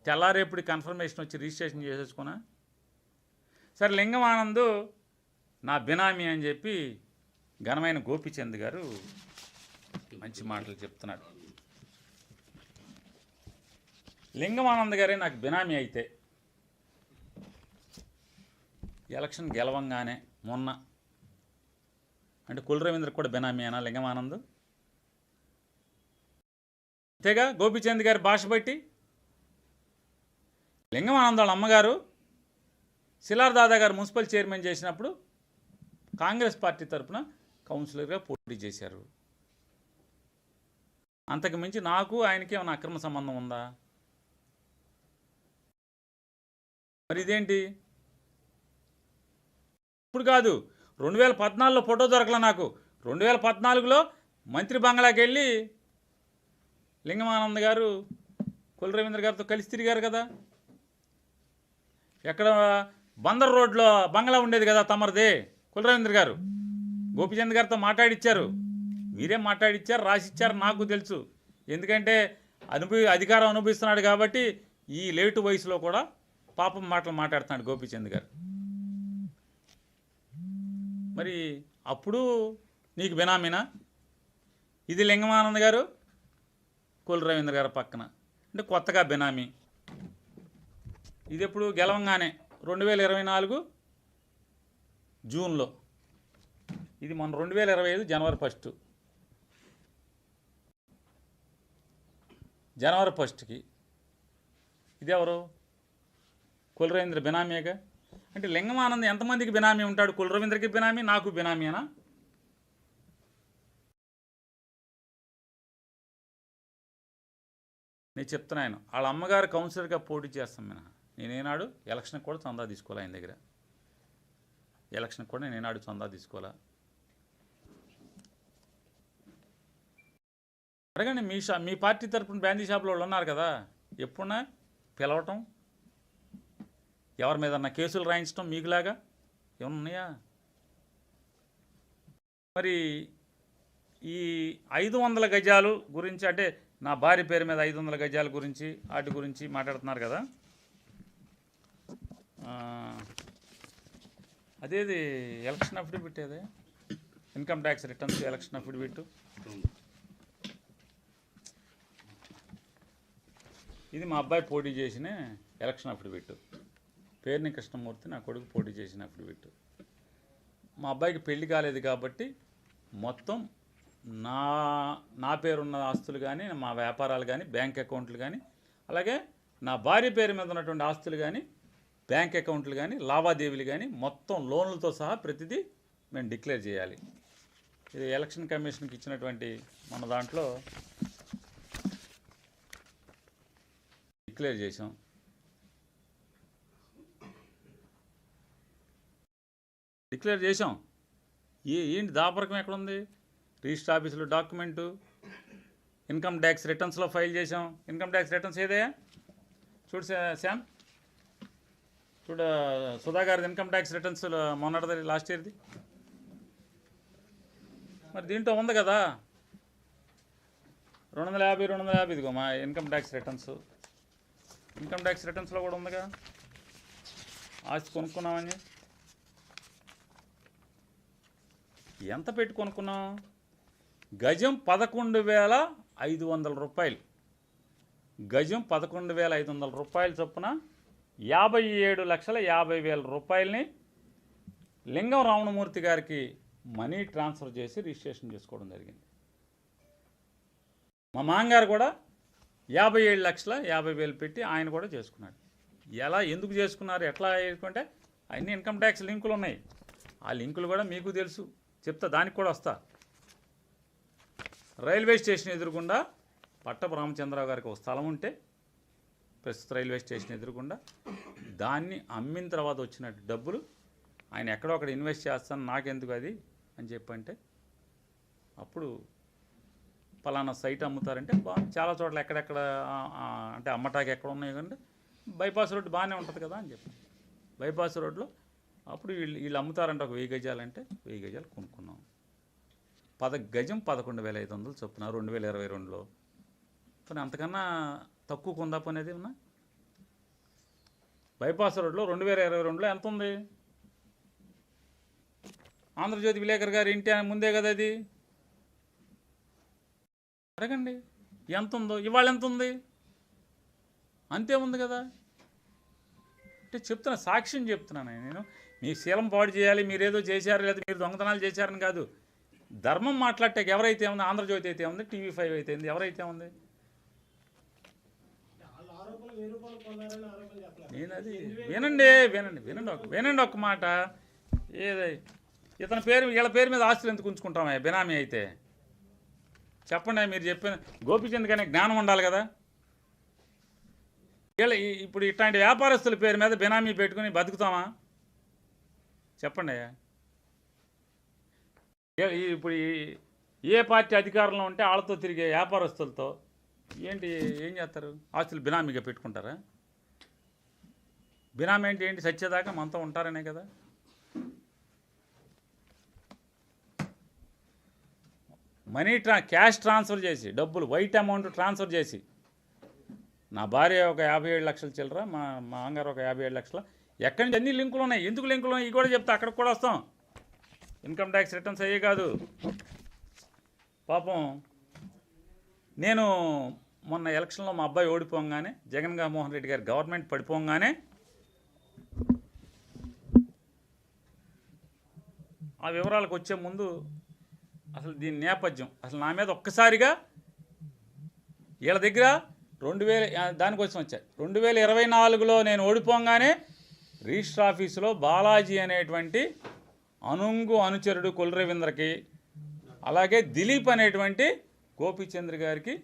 తెల్లారేపుడి confirmation వచ్చి registration చేసేసుకున్నా. సరే లింగం ఆనంద్ నా బినామీ అని చెప్పి ఘనమైన గోపిచంద్ గారు మంచి మాటలు చెప్తున్నాడు. లింగమానంద్ గారే నాకు బినామీ అయితే ఎలక్షన్ గెలవంగానే మొన్న అంటే కుల రవీంద్ర కూడా బినామీ అయినా లింగమానంద్ అంతేగా గోపిచంద్ గారి భాష బట్టి. లింగమానంద్ వాళ్ళ అమ్మగారు శిలార్ దాదా గారు మున్సిపల్ చైర్మన్ చేసినప్పుడు కాంగ్రెస్ పార్టీ తరఫున కౌన్సిలర్గా పోటీ చేశారు. అంతకు మించి నాకు ఆయనకి ఏమైనా అక్రమ సంబంధం ఉందా? మరి ఇదేంటి ఇప్పుడు కాదు, 2014లో ఫోటో దొరకలే నాకు. 2014లో మంత్రి బంగ్లాకి వెళ్ళి లింగమానంద్ గారు కుల రవీంద్ర గారితో కలిసి తిరిగారు కదా. ఎక్కడ బందర్ రోడ్లో బంగ్లా ఉండేది కదా తమరిదే. కుల రవీంద్ర గారు గోపిచంద్ గారితో మాట్లాడిచ్చారు. మీరేం మాట్లాడిచ్చారు, రాసిచ్చారు నాకు తెలుసు. ఎందుకంటే అధికారం అనుభవిస్తున్నాడు కాబట్టి ఈ లేటు వయసులో కూడా పాపం మాటలు మాట్లాడుతున్నాడు గోపిచంద్ గారు. మరి అప్పుడు నీకు బినామీనా? ఇది లింగమానంద్ గారు కుల రవీంద్ర గారు పక్కన అంటే కొత్తగా బినామీ. ఇది ఎప్పుడు గెలవంగానే 2024 జూన్లో, ఇది మన 2025 జనవరి 1 జనవరి 1కి ఇది ఎవరు? కుల రవీంద్ర బినామీగా. అంటే లింగమానంద్ ఎంతమందికి బినామీ ఉంటాడు? కుల రవీంద్రకి బినామీ, నాకు బినామీనా? నేను చెప్తున్నాను, వాళ్ళ అమ్మగారు కౌన్సిలర్గా పోటీ చేస్తాం. నేనేనాడు ఎలక్షన్కి కూడా చందా తీసుకోవాలి ఆయన దగ్గర. ఎలక్షన్కి కూడా నేనేనాడు చందా తీసుకోవాలా? అడగండి, మీ పార్టీ తరఫున బ్యాందీ షాపులో వాళ్ళు ఉన్నారు కదా, ఎప్పుడున్నా పిలవటం, ఎవరి మీద కేసులు రాయించడం మీకులాగా ఏమన్నా ఉన్నాయా? మరి ఈ 500 గజాలు గురించి అంటే నా భార్య పేరు మీద 500 గజాల గురించి వాటి గురించి మాట్లాడుతున్నారు కదా. అదేది ఎలక్షన్ అఫిడవిట్, అదే income tax returns election affidavit. ఇది మా అబ్బాయి పోటీ చేసిన ఎలక్షన్ అఫిడవిట్. పేర్ని కృష్ణమూర్తి నా కొడుకు పోటీ చేసిన అఫిడవిట్. మా అబ్బాయికి పెళ్లి కాలేదు కాబట్టి మొత్తం నా పేరున్న ఆస్తులు కానీ, మా వ్యాపారాలు కానీ, బ్యాంక్ అకౌంట్లు కానీ, అలాగే నా భార్య పేరు మీద ఉన్నటువంటి ఆస్తులు కానీ, బ్యాంక్ అకౌంట్లు కానీ, లావాదేవీలు కానీ మొత్తం లోన్లతో సహా ప్రతిదీ మేము డిక్లేర్ చేయాలి. ఇది ఎలక్షన్ కమిషన్కి ఇచ్చినటువంటి మన దాంట్లో డిక్లేర్ చేసాం. ఏంటి దాపరకం ఎక్కడుంది? రిజిస్టర్ ఆఫీసులో డాక్యుమెంటు, ఇన్కమ్ ట్యాక్స్ రిటర్న్స్లో ఫైల్ చేసాం. ఇన్కమ్ ట్యాక్స్ రిటర్న్స్ ఏదయ్యా చూడు శ్యామ్, చూడ సుధా గారిది ఇన్కమ్ ట్యాక్స్ రిటర్న్స్ మొన్నటిది లాస్ట్ ఇయర్ది. మరి దీంట్లో ఉంది కదా 250 ఇదిగో మా income tax returns. Income tax రిటర్న్స్లో కూడా ఉందిగా ఆస్తి కొనుక్కున్నామని. ఎంత పెట్టి కొనుక్కున్నాం? గజం 11,500 రూపాయలు. గజం 11,500 రూపాయలు చొప్పున 57,50,000 రూపాయలని లింగం రామణమూర్తి గారికి మనీ ట్రాన్స్ఫర్ చేసి రిజిస్ట్రేషన్ చేసుకోవడం జరిగింది. మా మామగారు కూడా 57,50,000 పెట్టి ఆయన కూడా చేసుకున్నాడు. ఎందుకు చేసుకున్నారు, ఎట్లా చేసుకుంటే అన్ని ఇన్కమ్ ట్యాక్స్ లింకులు ఉన్నాయి. ఆ లింకులు కూడా మీకు తెలుసు, చెప్తా, దానికి కూడా వస్తా. రైల్వే స్టేషన్ ఎదురుకుండా పట్టపు రామచంద్రరావు గారికి ఒక స్థలం ఉంటే, ప్రస్తుత రైల్వే స్టేషన్ ఎదురుకుండా, దాన్ని అమ్మిన తర్వాత వచ్చిన డబ్బులు ఆయన ఎక్కడో అక్కడ ఇన్వెస్ట్ చేస్తాను, నాకెందుకు అది అని చెప్పంటే, అప్పుడు పలానా సైట్ అమ్ముతారంటే చాలా చోట్ల ఎక్కడెక్కడ అంటే అమ్మటానికి ఎక్కడ ఉన్నాయి కంటే బైపాస్ రోడ్డు బాగానే ఉంటుంది కదా అని చెప్పి బైపాస్ రోడ్లో అప్పుడు వీళ్ళు అమ్ముతారంటే ఒక 1000 గజాలంటే 1000 గజాలు కొనుక్కున్నాం. గజం 11,500 చొప్పున 2022లో. కానీ అంతకన్నా తక్కువ కొందా పనేది ఉన్నా బైపాస్ రోడ్లో 2022లో ఎంత ఉంది? ఆంధ్రజ్యోతి విలేకరు గారి ఇంటి ముందే కదా అది. అడగండి ఎంత ఉందో. ఇవాళ ఎంత ఉంది? అంతే ఉంది కదా. అంటే చెప్తున్నా, సాక్ష్యం చెప్తున్నాను నేను. మీ శీలం పాడు చేయాలి, మీరేదో చేశారు లేదా మీరు దొంగతనాలు చేశారని కాదు. ధర్మం మాట్లాడటే ఎవరైతే ఉంది, ఆంధ్రజ్యోతి అయితే ఉంది, TV5 అయితే ఉంది, ఎవరైతే ఉంది. నేను అది వినండి ఒక్క మాట. ఏదై ఇతని పేరు, వీళ్ళ పేరు మీద ఆస్తులు ఎందుకు ఉంచుకుంటామే బినామీ అయితే? చెప్పండి. మీరు చెప్పిన గోపిచంద్ కానీ జ్ఞానం ఉండాలి కదా. వీళ్ళ ఇప్పుడు ఇట్లాంటి వ్యాపారస్తుల పేరు మీద బినామీ పెట్టుకుని బతుకుతామా? చెప్పండి. ఇప్పుడు ఏ పార్టీ అధికారంలో ఉంటే వాళ్ళతో తిరిగే వ్యాపారస్తులతో ఏం చేస్తారు? ఆస్తులు బినామీగా పెట్టుకుంటారా? బినామీ అంటే ఏంటి? సత్యదాకా మనతో ఉంటారనే కదా. క్యాష్ ట్రాన్స్ఫర్ చేసి, డబ్బులు వైట్ అమౌంట్ ట్రాన్స్ఫర్ చేసి, నా భార్య ఒక 57 లక్షలు చిల్లర, మా మామగారు ఒక 57 లక్షల. ఎక్కడి నుంచి అన్ని లింకులు ఉన్నాయి. ఎందుకు లింకులు ఉన్నాయి? ఇవి కూడా చెప్తా, అక్కడికి కూడా వస్తాం. ఇన్కమ్ ట్యాక్స్ రిటర్న్స్ అయ్యే కాదు. పాపం నేను మొన్న ఎలక్షన్లో మా అబ్బాయి ఓడిపోగానే, జగన్మోహన్ రెడ్డి గారి గవర్నమెంట్ పడిపోగానే ఆ వివరాలకు వచ్చే ముందు అసలు దీని నేపథ్యం అసలు నా మీద ఒక్కసారిగా వీళ్ళ దగ్గర 2000 దానికోసం వచ్చాయి. 2024లో నేను ఓడిపోగానే రిజిస్టర్ ఆఫీసులో బాలాజీ అనేటువంటి అనుచరుడు కొల్లు రవీంద్రకి, అలాగే దిలీప్ అనేటువంటి గోపీచంద్ర గారికి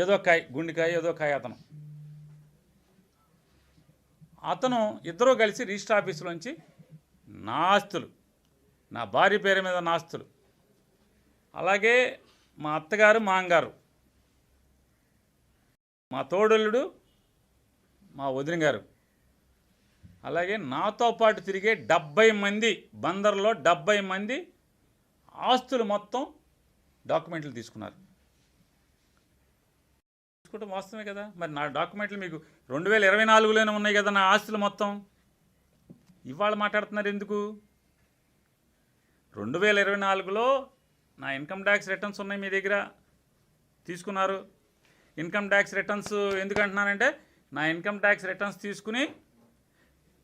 ఏదో గుండెకాయ ఏదో కాయ అతను ఇద్దరూ కలిసి రిజిస్టర్ ఆఫీసులోంచి నా ఆస్తులు, నా భార్య పేరు మీద నా ఆస్తులు, అలాగే మా అత్తగారు మాంగారు, మా తోడల్లుడు, మా వదిన గారు, అలాగే నాతో పాటు తిరిగే 70 మంది, బందర్లో 70 మంది ఆస్తులు మొత్తం డాక్యుమెంట్లు తీసుకున్నారు. తీసుకుంటే వాస్తవమే కదా. మరి నా డాక్యుమెంట్లు మీకు 2024లోనే ఉన్నాయి కదా నా ఆస్తులు మొత్తం. ఇవాళ మాట్లాడుతున్నారు ఎందుకు? 2024లో నా ఇన్కమ్ ట్యాక్స్ రిటర్న్స్ ఉన్నాయి మీ దగ్గర, తీసుకున్నారు. ఇన్కమ్ ట్యాక్స్ రిటర్న్స్ ఎందుకు అంటున్నానంటే, నా ఇన్కమ్ ట్యాక్స్ రిటర్న్స్ తీసుకుని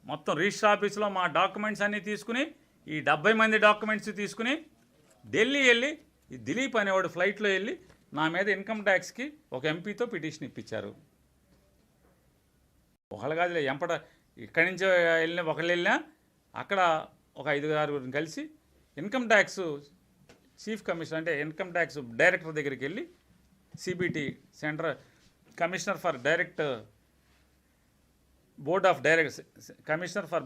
మొత్తం రిజిస్టర్ ఆఫీస్లో మా డాక్యుమెంట్స్ అన్నీ తీసుకుని, ఈ 70 మంది డాక్యుమెంట్స్ తీసుకుని ఢిల్లీ వెళ్ళి, ఈ దిలీప్ అనేవాడు ఫ్లైట్లో వెళ్ళి నా మీద ఇన్కమ్ ట్యాక్స్కి ఒక ఎంపీతో పిటిషన్ ఇప్పించారు. ఒకళ్ళు కాదులే, ఇక్కడి నుంచి ఒకళ్ళు వెళ్ళినా అక్కడ ఒక 5-6 కలిసి ఇన్కమ్ ట్యాక్స్ చీఫ్ కమిషనర్, అంటే ఇన్కమ్ ట్యాక్స్ డైరెక్టర్ దగ్గరికి వెళ్ళి, CBT central commissioner for direct board of commissioner for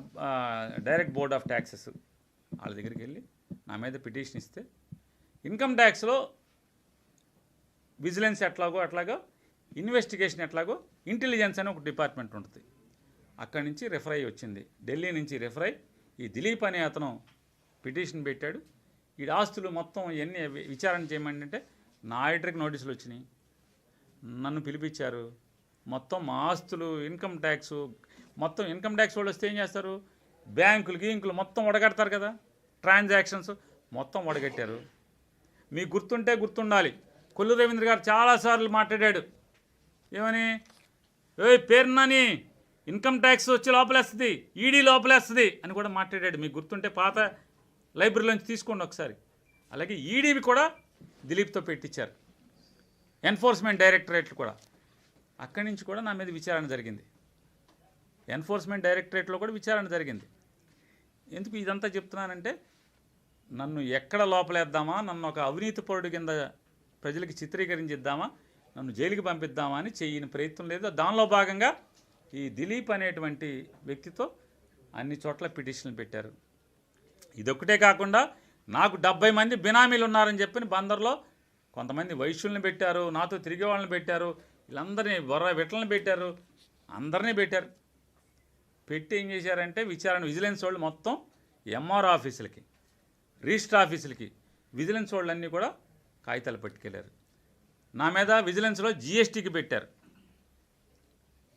direct board of taxes వాళ్ళ దగ్గరికి వెళ్ళి నా మీద పిటిషన్ ఇస్తే, ఇన్కమ్ ట్యాక్స్లో విజిలెన్స్ అట్లాగో ఇన్వెస్టిగేషన్ ఎట్లాగో ఇంటెలిజెన్స్ అని ఒక డిపార్ట్మెంట్ ఉంటుంది. అక్కడి నుంచి రెఫర్ అయ్యి వచ్చింది, ఢిల్లీ నుంచి రెఫర్ అయ్యి ఈ దిలీప్ అనే అతను పిటిషన్ పెట్టాడు. ఈ ఆస్తులు మొత్తం ఎన్ని విచారణ చేయమని అంటే నా ఆడిటర్కి నోటీసులు వచ్చినాయి, నన్ను పిలిపించారు. మొత్తం మా ఆస్తులు ఇన్కమ్ ట్యాక్స్ మొత్తం ఇన్కమ్ ట్యాక్స్ వాళ్ళు వస్తే ఏం చేస్తారు? బ్యాంకులు మొత్తం వడగడతారు కదా, ట్రాన్సాక్షన్స్ మొత్తం వడగట్టారు. మీకు గుర్తుండాలి, కొల్లు రవీంద్ర గారు చాలాసార్లు మాట్లాడాడు. ఏమని? పేరునని ఇన్కమ్ ట్యాక్స్ వచ్చి లోపలేస్తుంది, ఈడీ లోపలేస్తుంది అని కూడా మాట్లాడాడు. మీకు గుర్తుంటే పాత లైబ్రరీలోంచి తీసుకోండి ఒకసారి. అలాగే ఈడీవి కూడా దిలీప్తో పెట్టించారు, ఎన్ఫోర్స్మెంట్ డైరెక్టరేట్లు కూడా. అక్కడి నుంచి కూడా నా మీద విచారణ జరిగింది, ఎన్ఫోర్స్మెంట్ డైరెక్టరేట్లో కూడా విచారణ జరిగింది. ఎందుకు ఇదంతా చెప్తున్నానంటే, నన్ను ఎక్కడ లోపలేద్దామా, నన్ను ఒక అవినీతి పరుడు కింద ప్రజలకి చిత్రీకరించిద్దామా, నన్ను జైలుకి పంపిద్దామా అని చేయని ప్రయత్నం లేదు. దానిలో భాగంగా ఈ దిలీప్ అనేటువంటి వ్యక్తితో అన్ని చోట్ల పిటిషన్లు పెట్టారు. ఇదొక్కటే కాకుండా నాకు 70 మంది బినామీలు ఉన్నారని చెప్పి బందర్లో కొంతమంది వైశ్యుల్ని పెట్టారు, నాతో తిరిగే వాళ్ళని పెట్టారు, వీళ్ళందరినీ విట్లని పెట్టారు, అందరినీ పెట్టారు. పెట్టి ఏం చేశారంటే, విజిలెన్స్ వాళ్ళు మొత్తం MR ఆఫీసులకి, రిజిస్టర్ ఆఫీసులకి విజిలెన్స్ వాళ్ళన్నీ కూడా కాగితాలు పట్టుకెళ్ళారు. నా మీద విజిలెన్స్లో GSTకి పెట్టారు,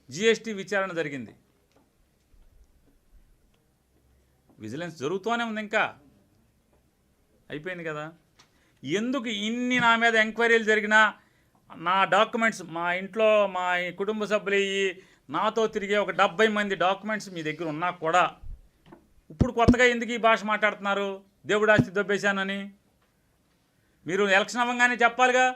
GST విచారణ జరిగింది. విజిలెన్స్ జరుగుతూనే ఉంది, ఇంకా అయిపోయింది కదా. ఎందుకు ఇన్ని నా మీద ఎంక్వైరీలు జరిగినా నా డాక్యుమెంట్స్ మా ఇంట్లో మా కుటుంబ సభ్యులు నాతో తిరిగే ఒక 70 మంది డాక్యుమెంట్స్ మీ దగ్గర ఉన్నా కూడా ఇప్పుడు కొత్తగా ఎందుకు ఈ భాష మాట్లాడుతున్నారు దేవుడు ఆస్తి దొబ్బేశానని? మీరు ఎలక్షన్ అవ్వగానే చెప్పాలిగా.